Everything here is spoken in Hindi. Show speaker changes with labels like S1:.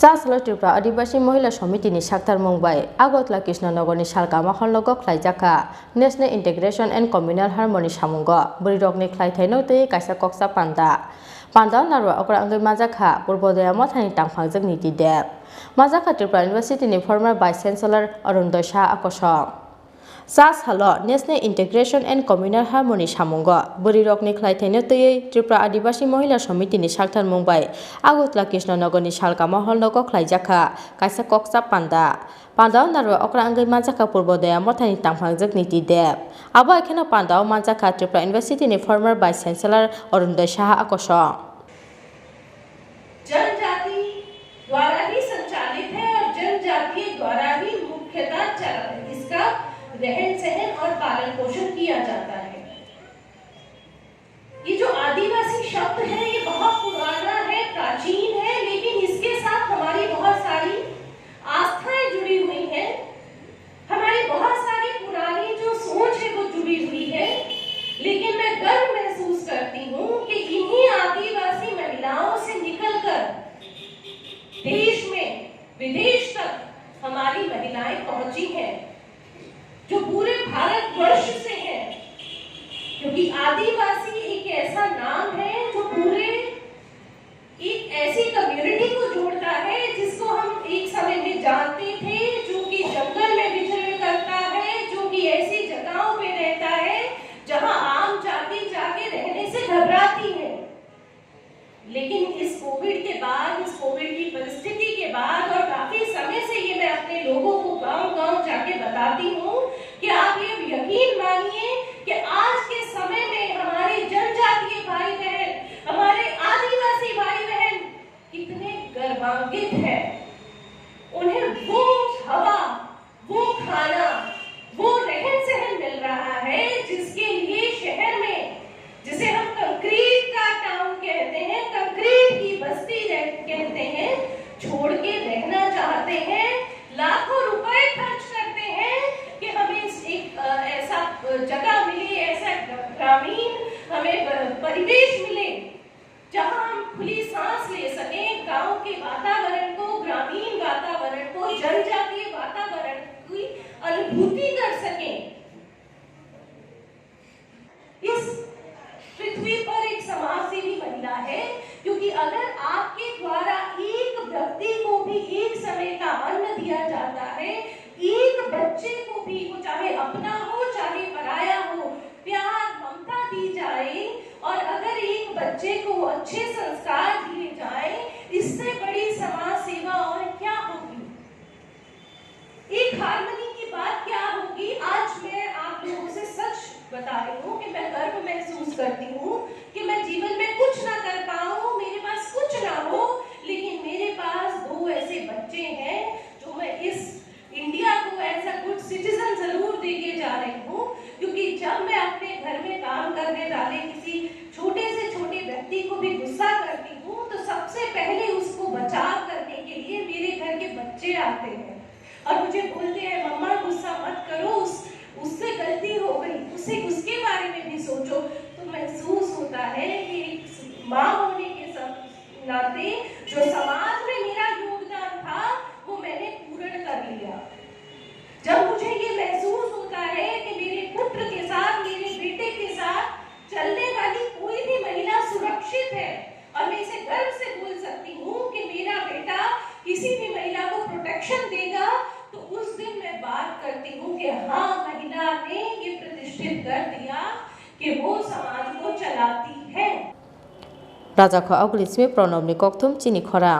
S1: सासल त्रिपुरा आदिवासी महिला समितिनि साक्तार मुंबाई आगरतला कृष्णनगरनि सालगामा हलनग ख्लाइजाखा national integration and communal harmony सामुंग बुरिरकनि ख्लाइथाइनो तै काisa koksa panda narwa okra angai majakha purbodaya mathani tangphangjak niti deb majakha Tripura university नि former vice chancellor Arunoday Saha आकर्षक सास हलो national integration and communal harmony सामुंग बुरिरकनि ख्लाइथाइनो तै त्रिपुरा आदिवासी महिला समितिनि साक्तार मुंबाई आगरतला कृष्णनगरनि सालगामा हलनग ख्लाइजाखा काisa koksa panda narwa okra angai majakha purbodaya mathani tangphangjak niti deb abo ekhana panda majakha Tripura university नि former vice chancellor Arunoday Saha आकर्षक
S2: जनजाति द्वारा ही संचालित है और जनजाति द्वारा ही मुख्यतः इसका रहन सहन और पालन पोषण किया जाता है। ये जो आदिवासी शब्द है ये बहुत पुराना है, प्राचीन है, लेकिन इसके साथ हमारी बहुत सारी आस्थाएं जुड़ी हुई हैं, हमारी बहुत सारी पुरानी जो सोच है वो जुड़ी हुई है। लेकिन मैं गर्व महसूस करती हूँ कि इन्हीं आदिवासी महिलाओं से निकलकर देश में विदेश तक हमारी महिलाएं पहुंची हैं, जो पूरे भारतवर्ष से हैं, क्योंकि आदिवासी एक ऐसा नाम है जो पूरे एक ऐसी कम्युनिटी को जोड़ता है जिसको हम एक समय में जानते थे, जो कि जंगल में विचरण करता है, जो कि ऐसी जगहों पे रहता है जहां आम जाति जाके रहने से घबराती है। लेकिन इस कोविड के बाद, इस कोविड की परिस्थिति के बाद और काफी समय से ये मैं अपने लोगों को गांव-गांव जाके बताती हूँ कि आप ये यकीन मानिए कि आज के समय में हमारे जनजातीय भाई बहन, हमारे आदिवासी भाई बहन कितने गर्वान्वित हैं। उन्हें वो हवा, वो खाना, वो रहन सहन मिल रहा है जिसके लिए शहर में, जिसे हम कंक्रीट का टाउन कहते हैं, कंक्रीट की बस्ती कहते हैं, छोड़ के रहना चाहते हैं, लाखों रुपए खर्च करते हैं कि हमें एक ऐसा जगह मिले, ऐसा ग्रामीण हमें परिवेश मिले जहां हम खुली सांस ले सकें, गांव के वातावरण को, ग्रामीण वातावरण को, जनजातीय वातावरण की अनुभूति कर सकें। इस पृथ्वी पर एक समाजसेवी महिला है, क्योंकि अगर आपके द्वारा एक व्यक्ति को भी एक समय का अन्न दिया जाता है, एक बच्चे को भी, वो चाहे अपना हो चाहे पराया हो, प्यार ममता दी जाए और अगर एक बच्चे को अच्छे संस्कार दिए जाए, इससे बड़ी समाज सेवा और क्या होगी। एक हार्मनी की बात क्या होगी। आज मैं आप लोगों से सच बता रही हूँ कि मैं गर्व महसूस करती हूँ कि मैं जीवन में कुछ ना कर पाऊँ, मेरे पास कुछ ना हो, लेकिन मेरे पास 2 ऐसे बच्चे हैं जो मैं इस इंडिया को ऐसा गुड सिटीजन जरूर देके जा रही हूँ। क्योंकि जब मैं अपने घर में काम करने वाले किसी छोटे से छोटे व्यक्ति को भी गुस्सा करती हूँ तो सबसे पहले उसको बचाव करने के लिए मेरे घर के बच्चे आते हैं और मुझे बोलते हैं, मम्मा गुस्सा मत करो, उससे गलती हो गई, उसके बारे में भी सोचो। तो महसूस होता है कि माँ होने के नाते जो समाज में मेरा योगदान था वो मैंने पूर्ण कर लिया। जब मुझे ये महसूस होता है कि मेरे पुत्र के साथ, मेरे बेटे के साथ चलने वाली कोई भी महिला सुरक्षित है और मैं इसे गर्व से बोल सकती हूँ कि मेरा बेटा किसी भी महिला को प्रोटेक्शन देगा, तो उस दिन मैं बात करती हूँ कि हाँ, महिला ने ये प्रतिष्ठित कर दिया कि वो समाज को चलाती है।
S1: राजा खा अगलिस्मी प्रणब नि कक्थुम चिनी खरा।